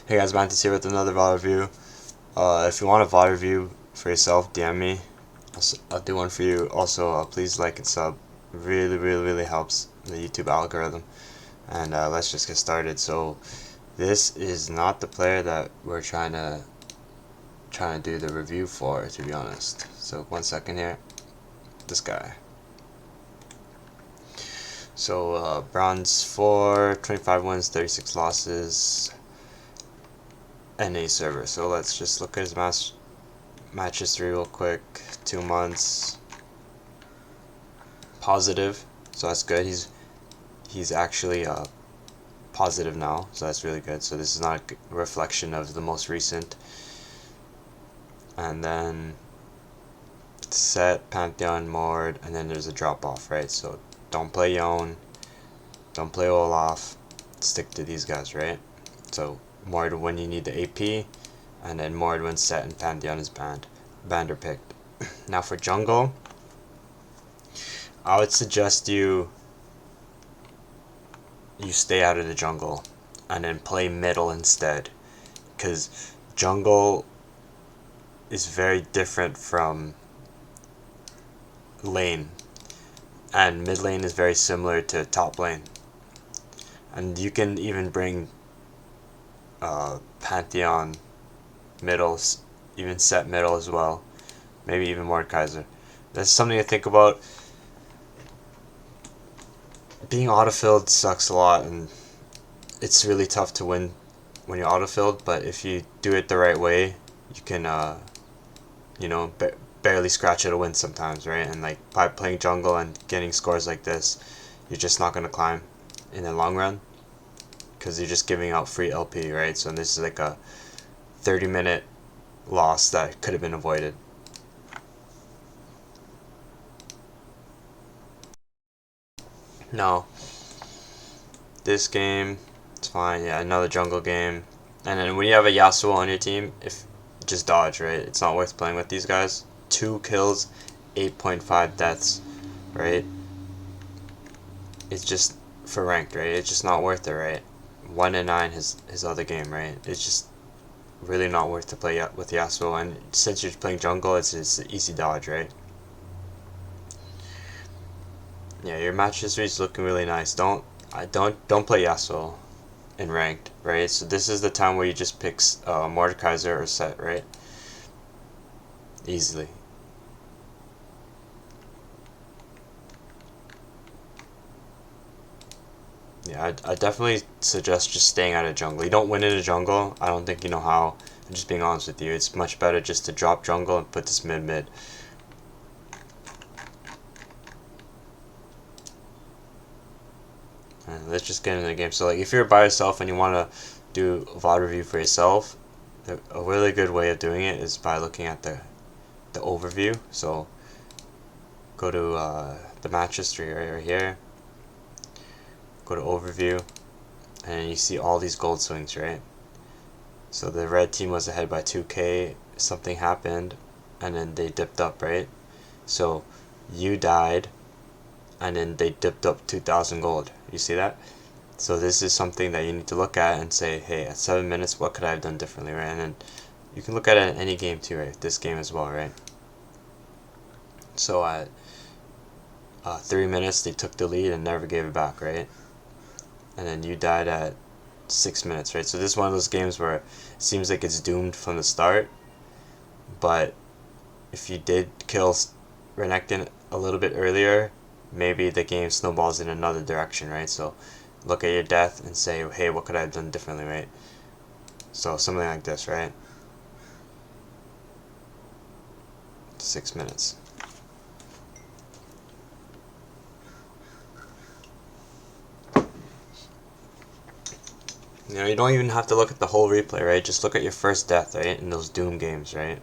Hey guys, Mantis here with another VOD review. If you want a VOD review for yourself, DM me. I'll do one for you. Also, please like and sub. Really helps the YouTube algorithm. And let's just get started. So, this is not the player that we're trying to do the review for, to be honest. So, 1 second here. This guy. So, bronze 4, 25 wins, 36 losses. NA server. So let's just look at his match history real quick. 2 months. Positive, so that's good. He's actually positive now, so that's really good. So this is not a reflection of the most recent. And then set, Pantheon, Mord, and then there's a drop off, right? So don't play Yone, don't play Olaf, stick to these guys, right? So Mord when you need the AP, and then Mord when set and Pantheon is banned or picked. Now for jungle, I would suggest you stay out of the jungle and then play middle instead, because jungle is very different from lane, and mid lane is very similar to top lane, and you can even bring Pantheon middle, even set middle as well, maybe even Mordekaiser. That's something to think about. Being autofilled sucks a lot, and it's really tough to win when you're autofilled, but if you do it the right way, you can barely scratch at a win sometimes, right? And like by playing jungle and getting scores like this, you're just not going to climb in the long run, because you're just giving out free LP, right? So this is like a 30-minute loss that could have been avoided. No, this game, it's fine. Yeah, another jungle game. And then when you have a Yasuo on your team, just dodge, right? It's not worth playing with these guys. 2 kills, 8.5 deaths, right? It's just for ranked, right? It's just not worth it, right? 1-9 his other game, right? It's just really not worth to play with Yasuo, and since you're playing jungle, it's just easy dodge, right? Yeah, your match history is looking really nice. Don't play Yasuo in ranked, right? So this is the time where you just pick Mordekaiser or set, right? Easily. Yeah, I definitely suggest just staying out of jungle. You don't win in a jungle. I don't think you know how. I'm just being honest with you. It's much better just to drop jungle and put this mid. And let's just get into the game. So like, if you're by yourself and you want to do a VOD review for yourself, a really good way of doing it is by looking at the overview. So go to the match history right here. Go to overview, and you see all these gold swings, right? So the red team was ahead by 2k, something happened, and then they dipped up, right? So you died, and then they dipped up 2,000 gold. You see that? So this is something that you need to look at and say, hey, at 7 minutes, what could I have done differently, right? And then you can look at it in any game too, right? This game as well, right? So at 3 minutes, they took the lead and never gave it back, right? And then you died at 6 minutes, right? So this is one of those games where it seems like it's doomed from the start, but if you did kill Renekton a little bit earlier, maybe the game snowballs in another direction, right? So look at your death and say, hey, what could I have done differently, right? So something like this, right? 6 minutes. You don't even have to look at the whole replay, right? Just look at your first death, right? In those Doom games, right?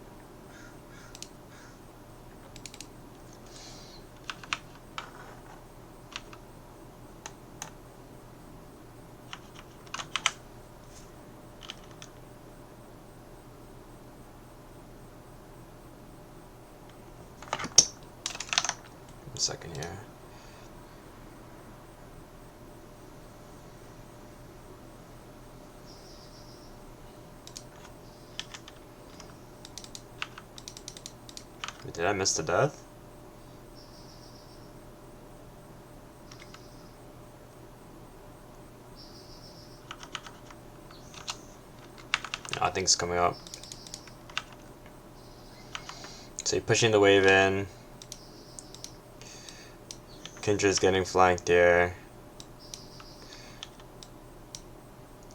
A second here. Did I miss the death? No, I think it's coming up. So you're pushing the wave in. Kindra's getting flanked here.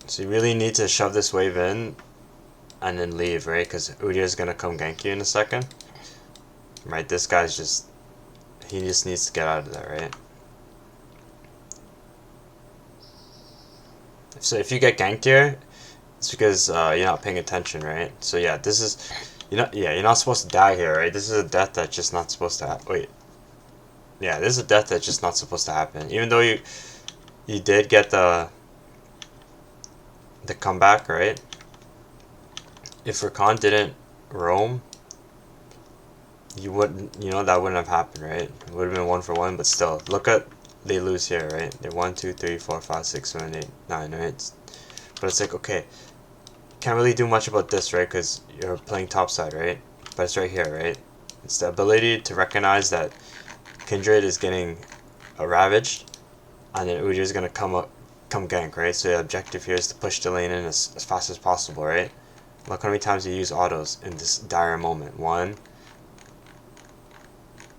So you really need to shove this wave in and then leave, right? Because Udyr's gonna come gank you in a second. Right, this guy's just... he just needs to get out of there, right? So if you get ganked here, it's because you're not paying attention, right? So yeah, this is... you're not supposed to die here, right? This is a death that's just not supposed to happen. Wait. Yeah, this is a death that's just not supposed to happen. Even though you did get the comeback, right? If Rakan didn't roam, you wouldn't, that wouldn't have happened, right? It would have been 1-for-1, but still, look at, they lose here, right? They're 1, 2, 3, 4, 5, 6, 7, 8, 9, right? But it's like, okay, can't really do much about this, right? Because you're playing topside, right? But it's right here, right? It's the ability to recognize that Kindred is getting ravaged, and then Udyr is gonna come gank, right? So the objective here is to push the lane in as fast as possible, right? Look how many times you use autos in this dire moment. 1,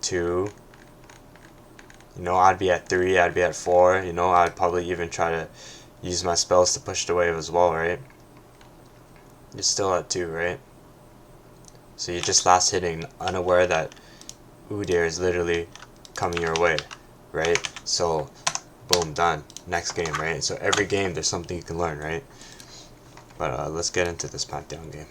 2. I'd be at 3. I'd be at 4. I'd probably even try to use my spells to push the wave as well, right? You're still at 2, right? So you're just last hitting, unaware that Udyr is literally coming your way, right? So, boom, done. Next game, right? So every game there's something you can learn, right? But let's get into this Pantheon game.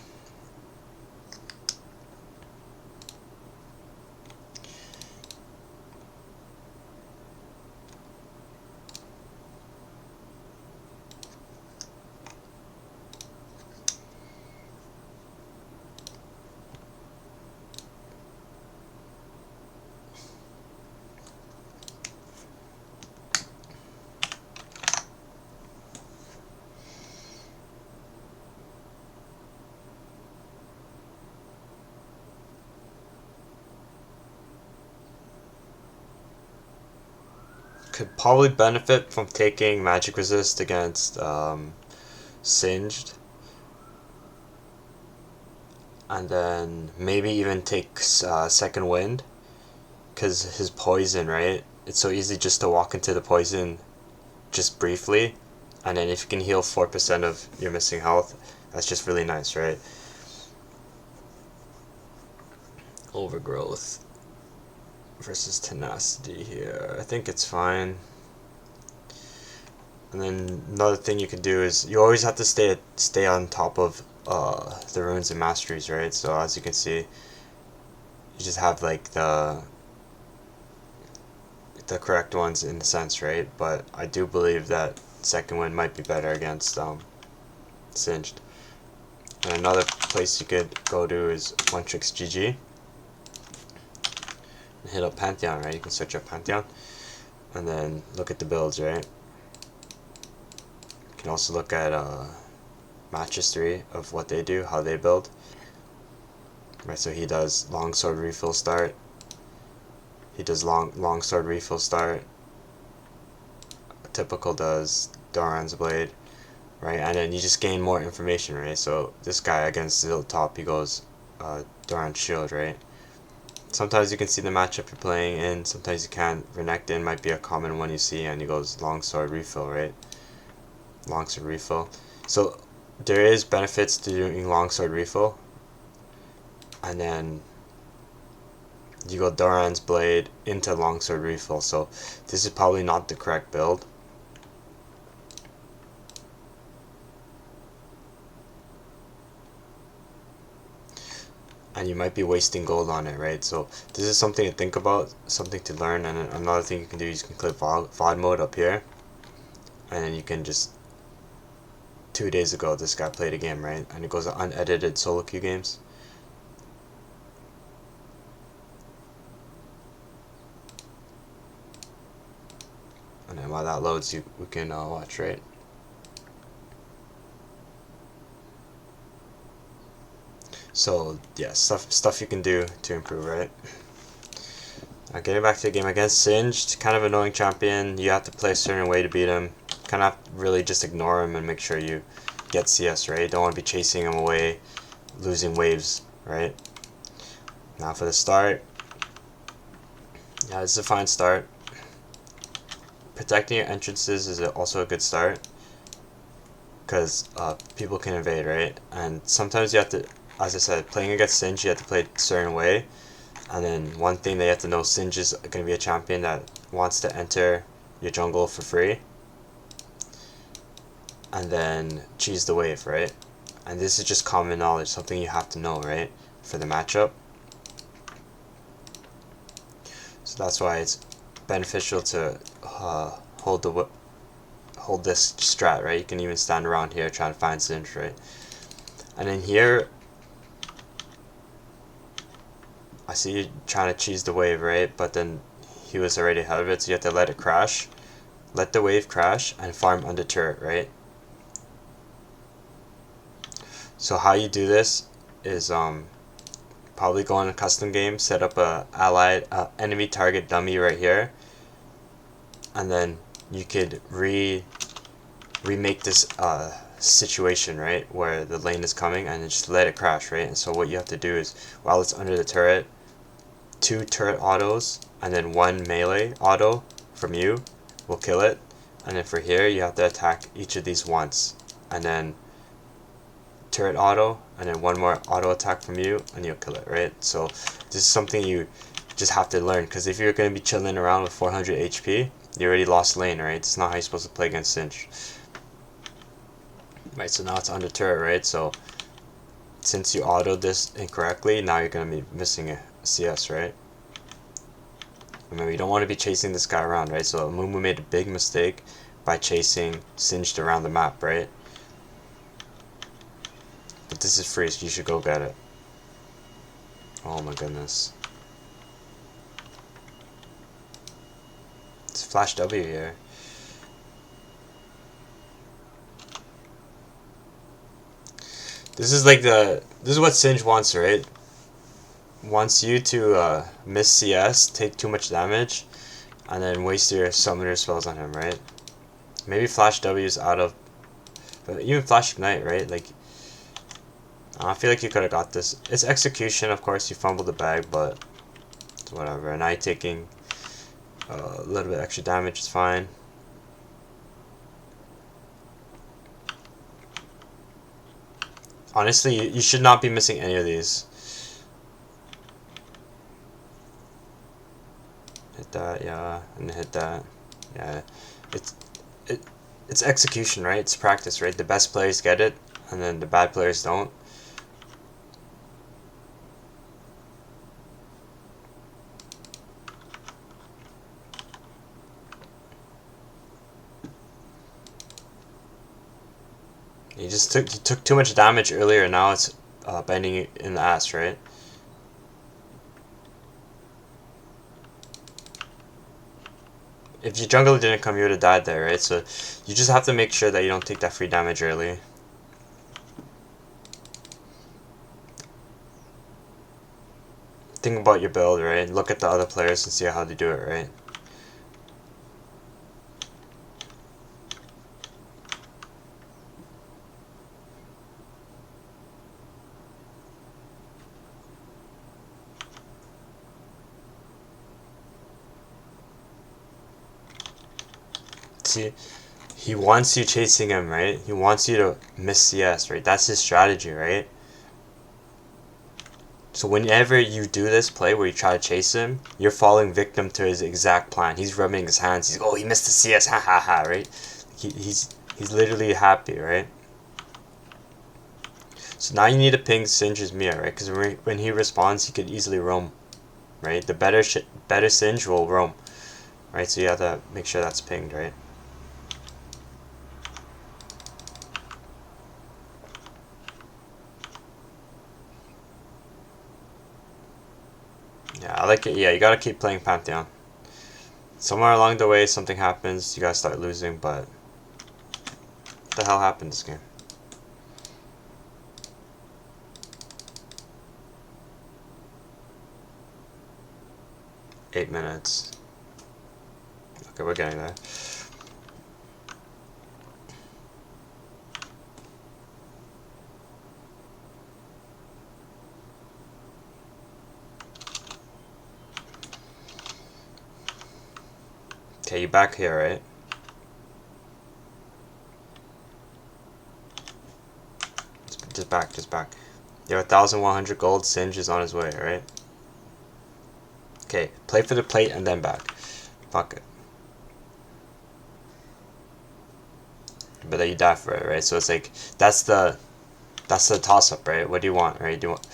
Could probably benefit from taking magic resist against Singed, and then maybe even take second wind, because his poison, right? It's so easy just to walk into the poison just briefly, and then if you can heal 4% of your missing health, that's just really nice, right? Overgrowth versus tenacity here. I think it's fine. And then another thing you can do is you always have to stay on top of the runes and masteries, right? So as you can see, you just have like the correct ones in a sense, right? But I do believe that second one might be better against Singed. And another place you could go to is One Tricks GG. Hit up Pantheon, right? You can search up Pantheon and then look at the builds, right? You can also look at match history of what they do, how they build. Right, so he does longsword refill start. He does longsword refill start. Typical does Doran's blade, right? And then you just gain more information, right? So this guy against Zilt top, he goes Doran's shield, right? Sometimes you can see the matchup you're playing in, sometimes you can't. Renekton might be a common one you see, and he goes longsword refill, right? Longsword refill. So there is benefits to doing longsword refill, and then you go Doran's blade into longsword refill. So this is probably not the correct build. And you might be wasting gold on it, right? So this is something to think about, something to learn. And another thing you can do is you can click VOD mode up here, and then you can just... 2 days ago this guy played a game, right? And it goes to unedited solo queue games. And then while that loads, we can watch, right? So yeah, stuff you can do to improve, right? Getting back to the game against Singed, kind of annoying champion. You have to play a certain way to beat him. Kind of have to really just ignore him and make sure you get CS, right? Don't want to be chasing him away, losing waves, right? Now for the start. Yeah, this is a fine start. Protecting your entrances is also a good start, because people can invade, right? And sometimes you have to, as I said, playing against Singed, you have to play a certain way. And then one thing that you have to know, Singed is going to be a champion that wants to enter your jungle for free. And then cheese the wave, right? And this is just common knowledge, something you have to know, right? For the matchup. So that's why it's beneficial to hold this strat, right? You can even stand around here trying to find Singed, right? And then here, I see you trying to cheese the wave, right? But then he was already ahead of it, so you have to let it crash. Let the wave crash and farm under turret, right? So how you do this is probably go in a custom game, set up a allied enemy target dummy right here, and then you could remake this situation, right, where the lane is coming, and then just let it crash, right? And so what you have to do is, while it's under the turret, 2 turret autos and then 1 melee auto from you will kill it. And then for here you have to attack each of these once, and then turret auto and then 1 more auto attack from you and you'll kill it, right? So this is something you just have to learn, because if you're going to be chilling around with 400 HP, you already lost lane, right? It's not how you're supposed to play against Singed. Right, so now it's under turret, right? So since you autoed this incorrectly, now you're going to be missing a CS, right? Remember, you don't want to be chasing this guy around, right? So Mumu made a big mistake by chasing Singed around the map, right? But this is free, so you should go get it. Oh my goodness. It's Flash W here. This is what Singed wants, right? Wants you to miss CS, take too much damage, and then waste your summoner spells on him, right? Maybe Flash W is out of, but even Flash Ignite, right? Like, I feel like you could have got this. It's execution, of course, you fumbled the bag, but it's whatever. And now you're taking a little bit extra damage, it's fine. Honestly, you should not be missing any of these. Hit that, yeah, and hit that. Yeah, it's execution, right? It's practice, right? The best players get it, and then the bad players don't. You took too much damage earlier, now it's bending you in the ass, right? If your jungler didn't come, you would have died there, right? So you just have to make sure that you don't take that free damage early. Think about your build, right? Look at the other players and see how they do it, right? See, he wants you chasing him, right? He wants you to miss CS, right? That's his strategy, right? So whenever you do this play where you try to chase him, you're falling victim to his exact plan. He's rubbing his hands. He's, oh, he missed the CS, ha ha ha, right? He's literally happy, right? So now you need to ping Singe's Mia, right? Because when he responds, he could easily roam, right? The better Singe will roam, right? So you have to make sure that's pinged, right? Yeah, I like it. Yeah, you gotta keep playing Pantheon. Somewhere along the way, something happens, you gotta start losing, but what the hell happened this game? 8 minutes. Okay, we're getting there. Okay, you back here, right? Just back, just back. You have 1,100 gold. Singe is on his way, right? Okay, play for the plate and then back. Fuck it. But then you die for it, right? So it's like that's the toss up, right? What do you want, right? Do you want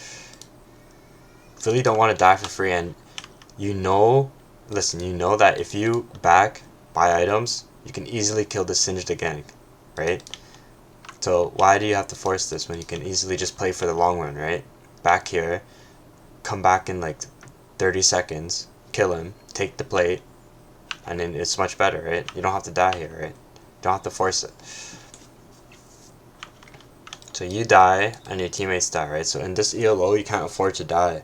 really don't want to die for free, and you know, listen, you know that if you buy items, you can easily kill the Singed gang, right? So why do you have to force this when you can easily just play for the long run, right? Back here, come back in like 30 seconds, kill him, take the plate, and then it's much better, right? You don't have to die here, right? You don't have to force it. So you die, and your teammates die, right? So in this ELO, you can't afford to die.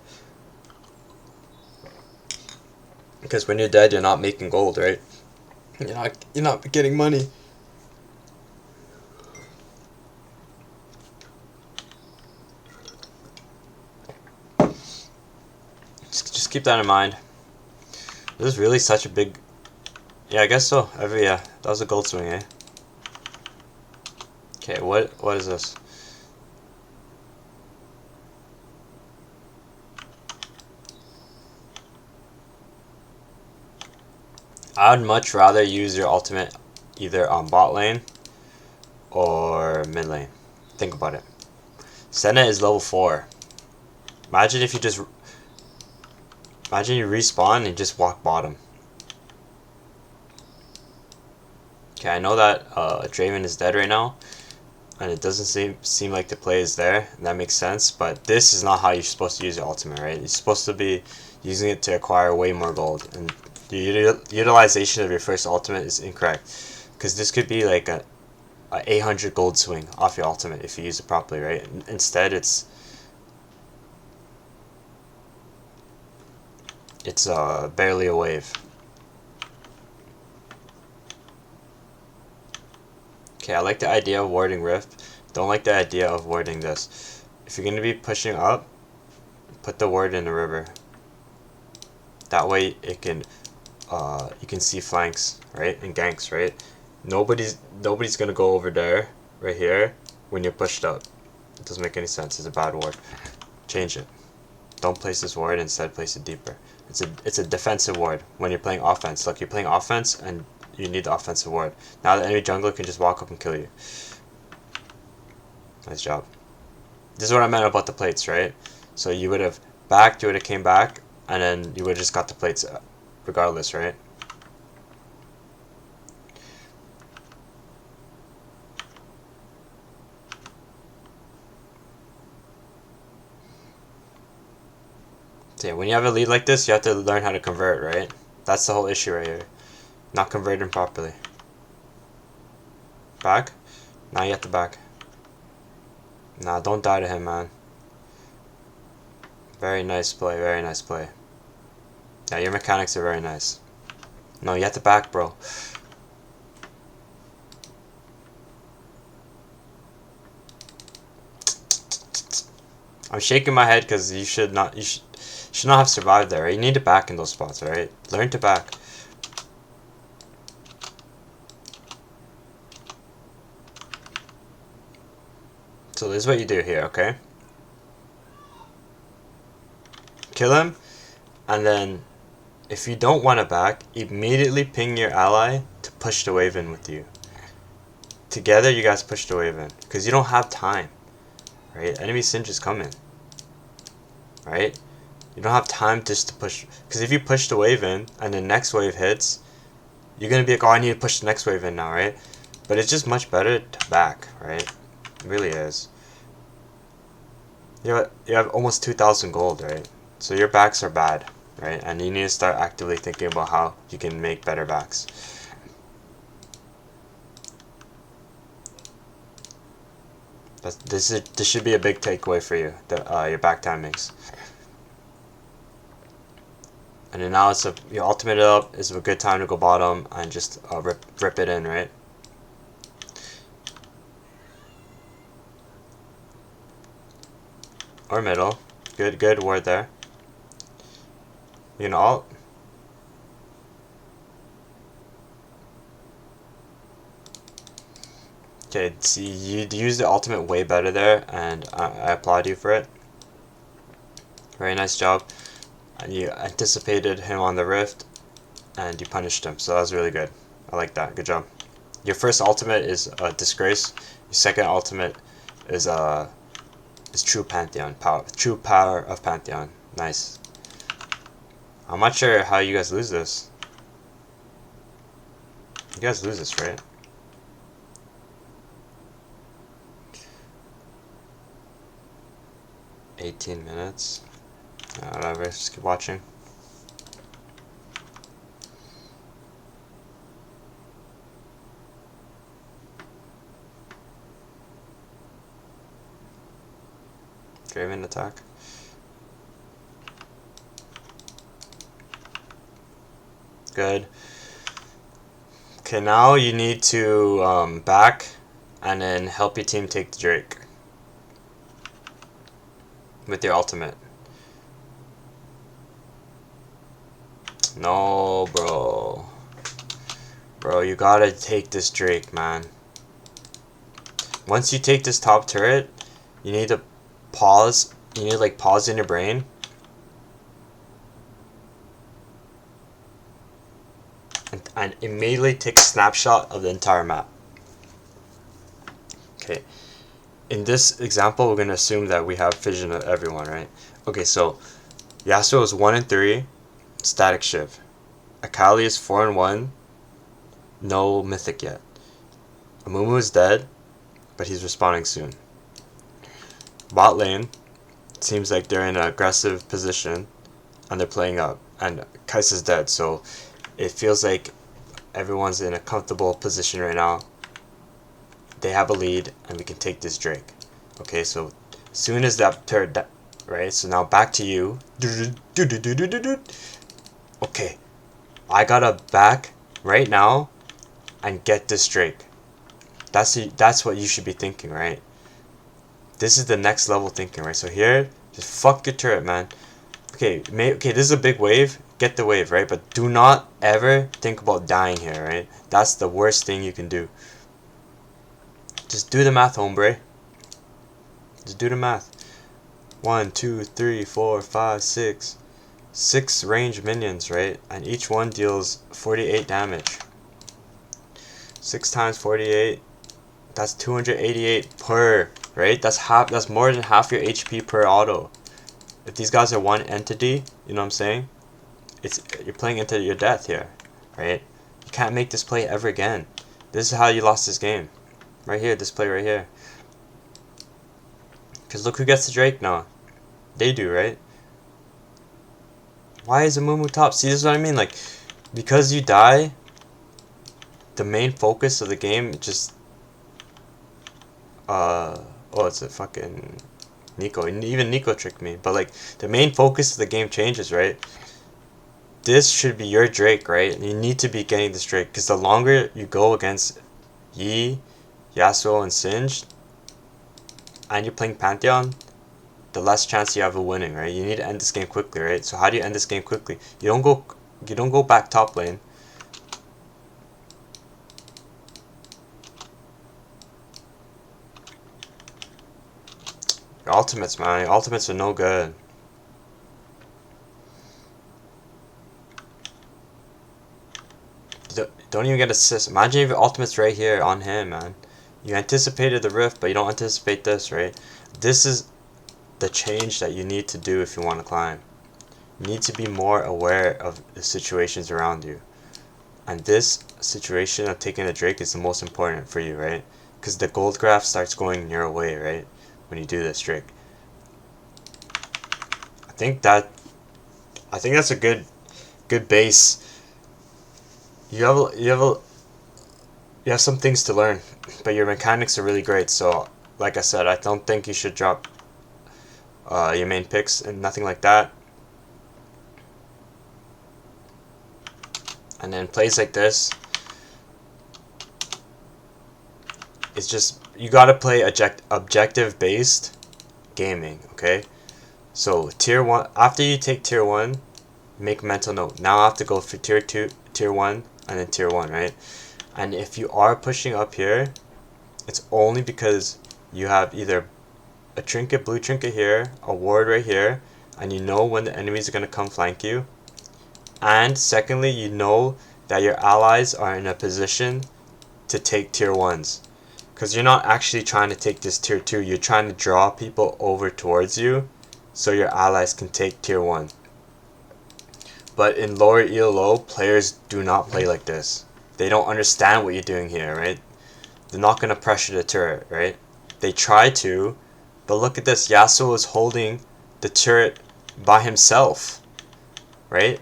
Because when you're dead, you're not making gold, right? You're not getting money. Just keep that in mind. This is really such a big... Yeah, I guess so. Yeah, that was a gold swing, eh? Okay, what is this? I would much rather use your ultimate either on bot lane or mid lane. Think about it. Senna is level 4. Imagine if you just... Imagine you respawn and just walk bottom. Okay, I know that Draven is dead right now, and it doesn't seem like the play is there, and that makes sense, but this is not how you're supposed to use your ultimate, right? You're supposed to be using it to acquire way more gold, and the utilization of your first ultimate is incorrect, because this could be like a 800 gold swing off your ultimate if you use it properly, right? Instead, it's barely a wave. Okay, I like the idea of warding Rift. Don't like the idea of warding this. If you're going to be pushing up, put the ward in the river. That way it can, you can see flanks, right? And ganks, right? Nobody's going to go over there, right here, when you're pushed up. It doesn't make any sense. It's a bad ward. Change it. Don't place this ward, instead place it deeper. It's a defensive ward when you're playing offense. Look, you're playing offense and you need the offensive ward. Now the enemy jungler can just walk up and kill you. Nice job. This is what I meant about the plates, right? So you would have backed, you would have came back, and then you would have just got the plates regardless, right? So yeah, when you have a lead like this, you have to learn how to convert, right? That's the whole issue right here. Not converting properly. Back? Now you have to back. Nah, don't die to him, man. Very nice play, very nice play. Yeah, your mechanics are very nice. No, you have to back, bro. I'm shaking my head because you should not have survived there, right? You need to back in those spots, right? Learn to back. So this is what you do here, okay? Kill him, and then if you don't want to back, immediately ping your ally to push the wave in with you. Together you guys push the wave in, because you don't have time, right? Enemy Singe is coming, right? You don't have time just to push, because if you push the wave in and the next wave hits, you're going to be like, oh, I need to push the next wave in now, right? But it's just much better to back, right? It really is. You have almost 2,000 gold, right? So your backs are bad, right? And you need to start actively thinking about how you can make better backs. This should be a big takeaway for you, your back timings. And then now it's you ultimate it up, is a good time to go bottom and just rip it in, right? Or middle. Good word there. You can alt. Okay, see, you used the ultimate way better there, and I applaud you for it. Very nice job. And you anticipated him on the rift, and you punished him, so that was really good. I like that. Good job. Your first ultimate is a disgrace. Your second ultimate is true Pantheon power. True power of Pantheon. Nice. I'm not sure how you guys lose this. You guys lose this, right? $18. Whatever, just keep watching. Draven attack. Good. Okay, now you need to back and then help your team take the Drake with your ultimate. No, bro. Bro, you gotta take this Drake, man. Once you take this top turret, you need to pause. You need to like pause in your brain. And immediately take a snapshot of the entire map. Okay. In this example, we're gonna assume that we have vision of everyone, right? Okay, so Yasuo is 1-3, static shiv. Akali is 4-1, no mythic yet. Amumu is dead, but he's respawning soon. Bot lane seems like they're in an aggressive position, and they're playing up. And Kais is dead, so it feels like everyone's in a comfortable position right now. They have a lead, and we can take this Drake. Okay, so as soon as that turret, right? So now back to you. Okay, I gotta back right now and get this Drake. That's what you should be thinking, right? This is the next level thinking, right? So here, just fuck your turret, man. Okay, this is a big wave. Get the wave, right? But do not ever think about dying here, right? That's the worst thing you can do. Just do the math, hombre. Just do the math. 1, 2, 3, 4, 5, 6. 6 range minions, right? And each one deals 48 damage. 6 times 48. That's 288 per, right? That's more than half your HP per auto. If these guys are one entity, you know what I'm saying? You're playing into your death here, right? You can't make this play ever again. This is how you lost this game. Right here, this play right here. Because look who gets the Drake now. They do, right? Why is Amumu top? See, this is what I mean. Like, because you die, the main focus of the game just... oh, it's a fucking... Nico. Even Nico tricked me. But, like, the main focus of the game changes, right? This should be your Drake, right? You need to be getting this Drake. Because the longer you go against Yi, Yasuo, and Singed, and you're playing Pantheon, the less chance you have of winning, right? You need to end this game quickly, right? So how do you end this game quickly? You don't go back top lane. Your ultimates, man. Your ultimates are no good. Don't even get assist. Imagine if your ultimate's right here on him, man. You anticipated the rift, but you don't anticipate this, right? This is the change that you need to do if you want to climb. You need to be more aware of the situations around you. And this situation of taking a Drake is the most important for you, right? Because the gold graph starts going your way, right? When you do this Drake. I think that's a good base. You have some things to learn, but your mechanics are really great. So, like I said, I don't think you should drop your main picks and nothing like that. And then plays like this, it's just, you gotta play objective based gaming, okay? So tier 1, after you take tier 1, make a mental note. Now I have to go for tier 2, tier 1, and then tier 1, right? And if you are pushing up here, it's only because you have either a trinket, blue trinket here, a ward right here, and you know when the enemies are going to come flank you. And secondly, you know that your allies are in a position to take tier 1s. Because you're not actually trying to take this tier 2, you're trying to draw people over towards you so your allies can take tier 1. But in lower ELO, players do not play like this. They don't understand what you're doing here, right? They're not going to pressure the turret, right? They try to, but look at this. Yasuo is holding the turret by himself, right?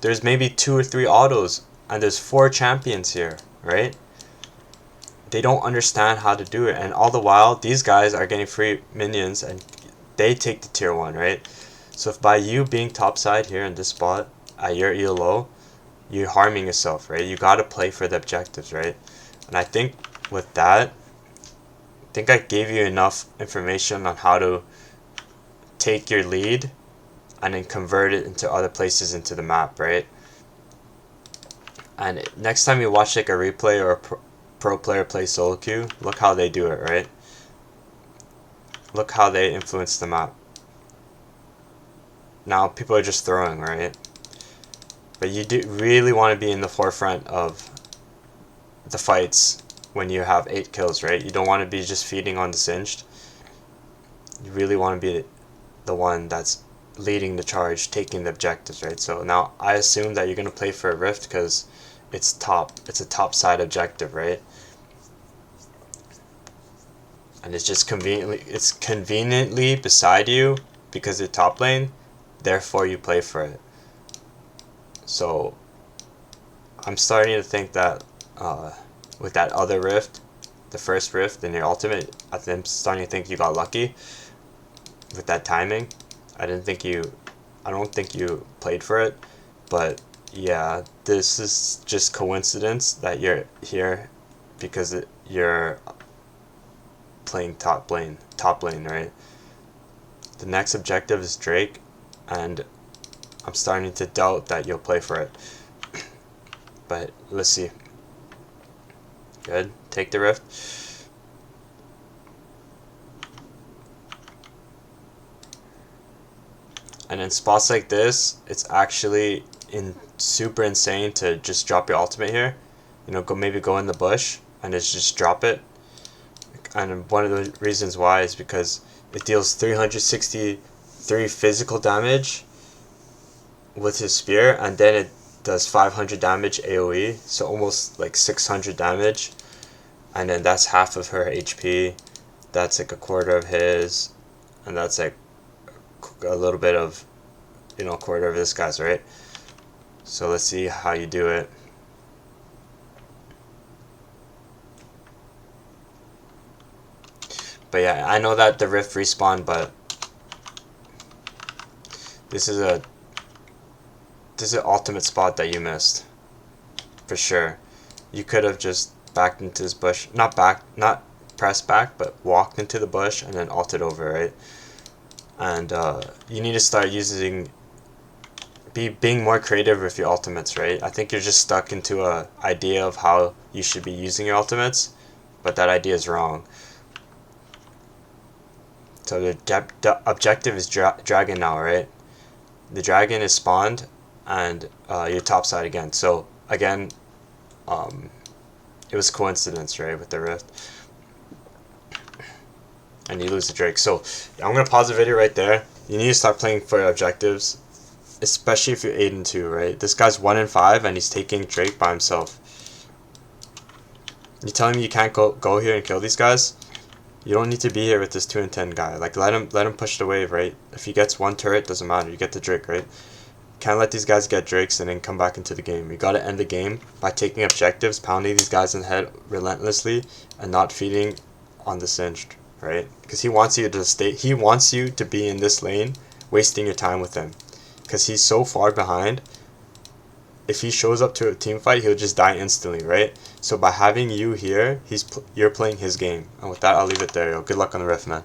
There's maybe 2 or 3 autos, and there's 4 champions here, right? They don't understand how to do it, and all the while, these guys are getting free minions, and they take the tier 1, right? So if by you being topside here in this spot, at your ELO, you're harming yourself, right? You gotta play for the objectives, right? And I think with that, I think I gave you enough information on how to take your lead and then convert it into other places into the map, right? And next time you watch like a replay or a pro player play solo queue, look how they do it, right? Look how they influence the map. Now people are just throwing, right? But you do really want to be in the forefront of the fights when you have 8 kills, right? You don't want to be just feeding on the singed. You really want to be the one that's leading the charge, taking the objectives, right? So now I assume that you're going to play for a rift because it's a top side objective, right? And it's just conveniently beside you because it's top lane, therefore you play for it. So I'm starting to think that with that other rift, the first rift in your ultimate, I'm starting to think you got lucky with that timing. I don't think you played for it, but yeah, this is just coincidence that you're here because you're playing top lane, right? The next objective is Drake, and I'm starting to doubt that you'll play for it. But let's see. Good. Take the rift. And in spots like this, it's actually super insane to just drop your ultimate here. You know, maybe go in the bush and just drop it. And one of the reasons why is because it deals 363 physical damage with his spear, and then it does 500 damage AoE, so almost like 600 damage. And then that's half of her HP. That's like a quarter of his, and that's like a little bit of, you know, a quarter of this guy's, right? So let's see how you do it. But yeah, I know that the rift respawn, but this is an ultimate spot that you missed for sure. You could have just backed into this bush, not pressed back, but walked into the bush and then ulted over, right? And you need to start being more creative with your ultimates, right? I think you're just stuck into a idea of how you should be using your ultimates, but that idea is wrong. So the objective is dragon now, right? The dragon is spawned, and you're topside again. So again, it was coincidence, right, with the rift. And you lose the Drake. So I'm gonna pause the video right there. You need to start playing for objectives, especially if you're 8-2, right? This guy's 1-5 and he's taking Drake by himself. You telling me you can't go here and kill these guys? You don't need to be here with this 2-10 guy. Like let him push the wave, right? If he gets one turret, doesn't matter. You get the Drake, right? Can't let these guys get Drakes and then come back into the game. You gotta end the game by taking objectives, pounding these guys in the head relentlessly, and not feeding on the singed, right? Because he wants you to stay. He wants you to be in this lane, wasting your time with him, because he's so far behind if he shows up to a team fight, he'll just die instantly, right? So by having you here, you're playing his game. And with that, I'll leave it there, yo. Good luck on the riff, man.